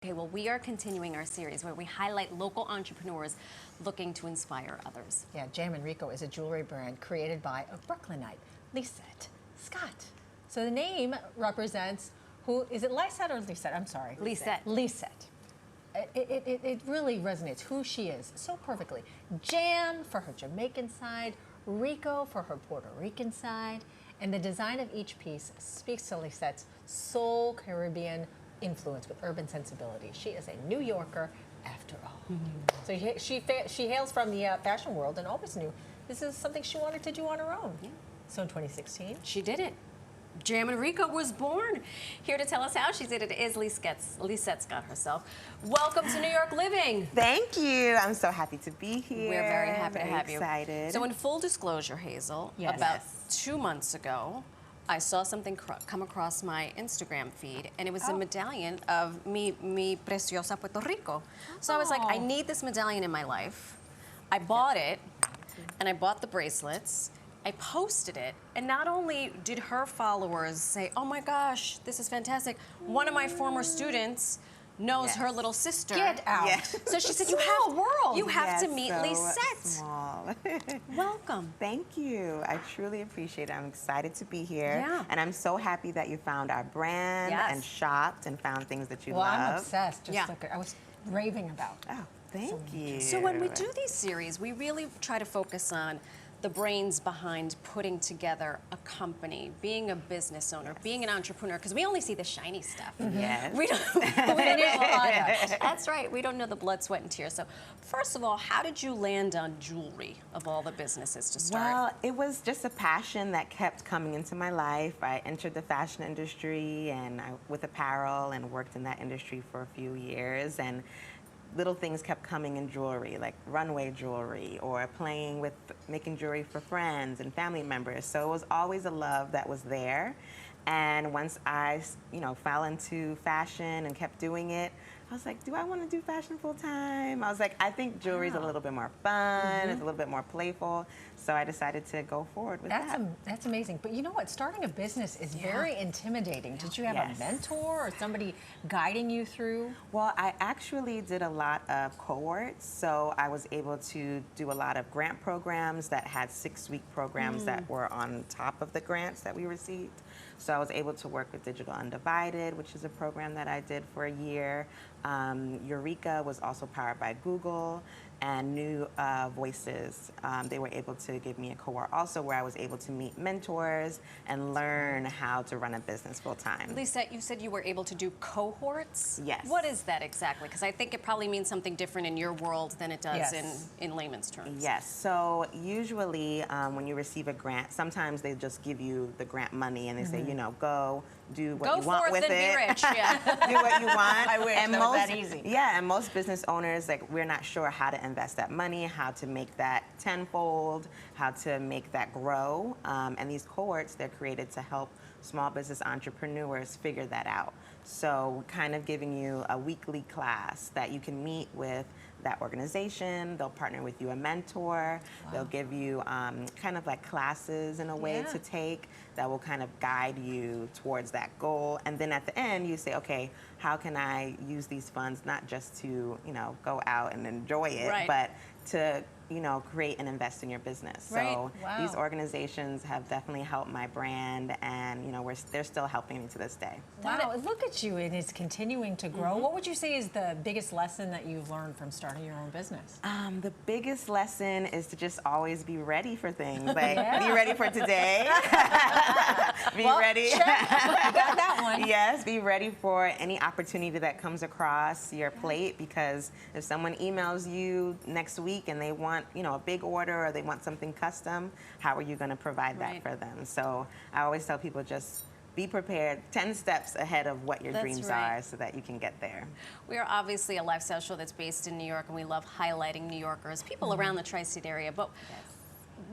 Okay, well, we are continuing our series where we highlight local entrepreneurs looking to inspire others. Yeah, Jam Rico is a jewelry brand created by a Brooklynite, Lisette Scott. So the name represents is it Lisette or Lisette? I'm sorry. Lisette. Lisette. It really resonates who she is so perfectly. Jam for her Jamaican side, Rico for her Puerto Rican side, and the design of each piece speaks to Lisette's soul Caribbean influence with urban sensibility. She is a New Yorker after all. So she hails from the fashion world and always knew this is something she wanted to do on her own. So in 2016, she did it. Jam Rico was born. Here to tell us how she did it is Lisette Scott herself. Welcome to New York Living. Thank you. I'm so happy to be here. We're very happy to have you. Excited. So in full disclosure, Hazel, about 2 months ago, I saw something come across my Instagram feed, and it was a medallion of mi preciosa Puerto Rico. So I was like, I need this medallion in my life. I bought it, and I bought the bracelets. I posted it, and not only did her followers say, oh my gosh, this is fantastic, one of my former students knows her little sister. Get out. So she said, you have to meet Lisette. Small. Welcome. Thank you. I truly appreciate it. I'm excited to be here. Yeah. And I'm so happy that you found our brand and shopped and found things that you love. I'm obsessed. Just look at, I was raving about. Oh, thank you. So when we do these series, we really try to focus on the brains behind putting together a company, being a business owner, being an entrepreneur, because we only see the shiny stuff. Yes. We don't That's right. We don't know the blood, sweat, and tears. So first of all, how did you land on jewelry of all the businesses to start? Well, it was just a passion that kept coming into my life. I entered the fashion industry and with apparel and worked in that industry for a few years. And little things kept coming in jewelry, like runway jewelry or playing with making jewelry for friends and family members. So it was always a love that was there. And once I, fell into fashion and kept doing it, I was like, do I want to do fashion full time? I was like, I think jewelry's a little bit more fun, it's a little bit more playful. So I decided to go forward with that. That's amazing. But you know what? Starting a business is very intimidating. Did you have a mentor or somebody guiding you through? Well, I actually did a lot of cohorts. So I was able to do a lot of grant programs that had 6-week programs that were on top of the grants that we received. So I was able to work with Digital Undivided, which is a program that I did for a year. Eureka was also powered by Google, and New Voices. They were able to give me a cohort also where I was able to meet mentors and learn how to run a business full time. Lisette, you said you were able to do cohorts? Yes. What is that exactly? Because I think it probably means something different in your world than it does in layman's terms. Yes, so usually when you receive a grant, sometimes they just give you the grant money and they say, go do what you want with it. Go forth and be rich, do what you want. I wish that was that easy. Yeah, and most business owners, we're not sure how to invest that money, how to make that tenfold, how to make that grow. And these cohorts, they're created to help small business entrepreneurs figure that out. So kind of giving you a weekly class that you can meet with that organization. They'll partner with you a mentor. They'll give you kind of like classes in a way to take that will kind of guide you towards that goal. And then at the end, you say, okay, how can I use these funds not just to, go out and enjoy it, but to create and invest in your business. So these organizations have definitely helped my brand, and they're still helping me to this day. Wow, look at you, it is continuing to grow. What would you say is the biggest lesson that you've learned from starting your own business? The biggest lesson is to just always be ready for things. Like, be ready for today. Be ready. Check. Got that one. Yes, be ready for any opportunity that comes across your plate, because if someone emails you next week and they want a big order or they want something custom, how are you going to provide that for them? So I always tell people, just be prepared 10 steps ahead of what your dreams are so that you can get there. We are obviously a lifestyle show that's based in New York, and we love highlighting New Yorkers, people around the tri-state area. But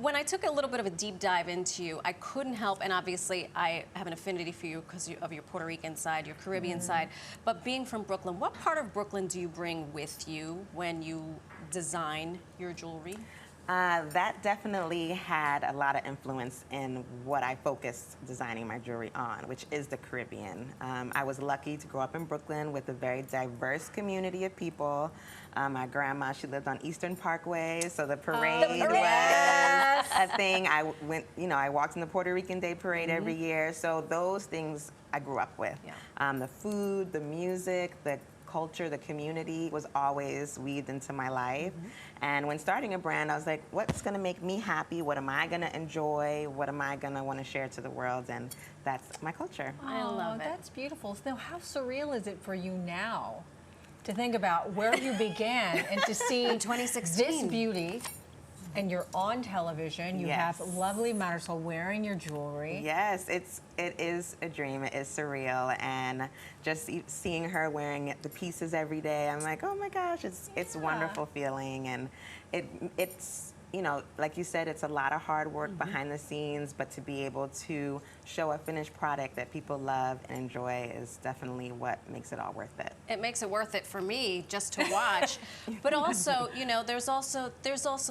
when I took a little bit of a deep dive into you, I couldn't help, and obviously I have an affinity for you because of your Puerto Rican side, your Caribbean side, but being from Brooklyn, what part of Brooklyn do you bring with you when you design your jewelry? That definitely had a lot of influence in what I focused designing my jewelry on, which is the Caribbean. I was lucky to grow up in Brooklyn with a very diverse community of people. My grandma, she lived on Eastern Parkway, so the parade was a thing. I walked in the Puerto Rican Day Parade every year, so those things I grew up with. Yeah. The food, the music, the culture, the community was always weaved into my life. And when starting a brand, I was like, what's gonna make me happy? What am I gonna enjoy? What am I gonna wanna share to the world? And that's my culture. I love it. That's beautiful. So how surreal is it for you now to think about where you began and to see In 2016. this beauty? And you're on television. You have lovely Marisol wearing your jewelry. Yes, it is a dream. It is surreal, and just seeing her wearing the pieces every day, I'm like, oh my gosh, it's a wonderful feeling, and it's. You know, like you said, it's a lot of hard work behind the scenes, but to be able to show a finished product that people love and enjoy is definitely what makes it all worth it. It makes it worth it for me just to watch, but also, you know, there's also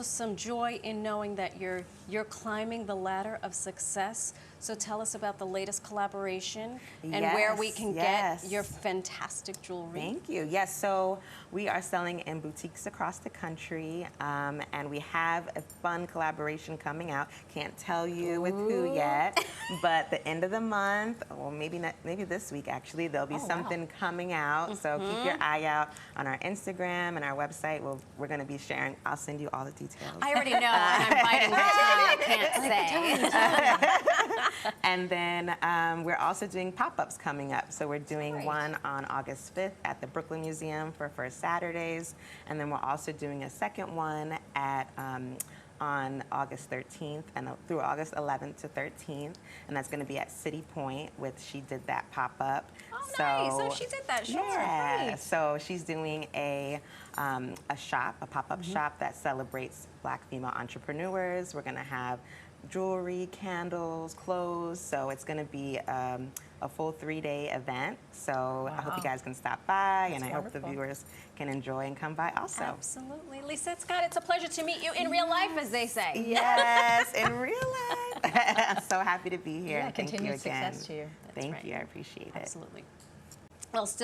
some joy in knowing that you're climbing the ladder of success. So tell us about the latest collaboration and where we can get your fantastic jewelry. Thank you. Yes, so we are selling in boutiques across the country, and we have a fun collaboration coming out. Can't tell you with who yet, but the end of the month, or maybe this week actually, there'll be something coming out. So keep your eye out on our Instagram and our website. We're going to be sharing. I'll send you all the details. I already know, and I'm biting my tongue. I can't say. And then we're also doing pop-ups coming up. So we're doing one on August 5th at the Brooklyn Museum for First Saturdays. And then we're also doing a second one at on August 13th and through August 11th to 13th. And that's going to be at City Point with She Did That pop-up. Oh, nice. So she did that. Sure. Yeah. Right. So she's doing a shop, a pop-up shop that celebrates Black female entrepreneurs. We're going to have jewelry, candles, clothes. So it's going to be a full 3-day event. So I hope you guys can stop by, and I hope the viewers can enjoy and come by also. Absolutely. Lisette Scott, it's a pleasure to meet you in real life, as they say. Yes, in real life. I'm so happy to be here. Yeah, and thank you continued again. success to you. Thank you. I appreciate it. Absolutely. Well, still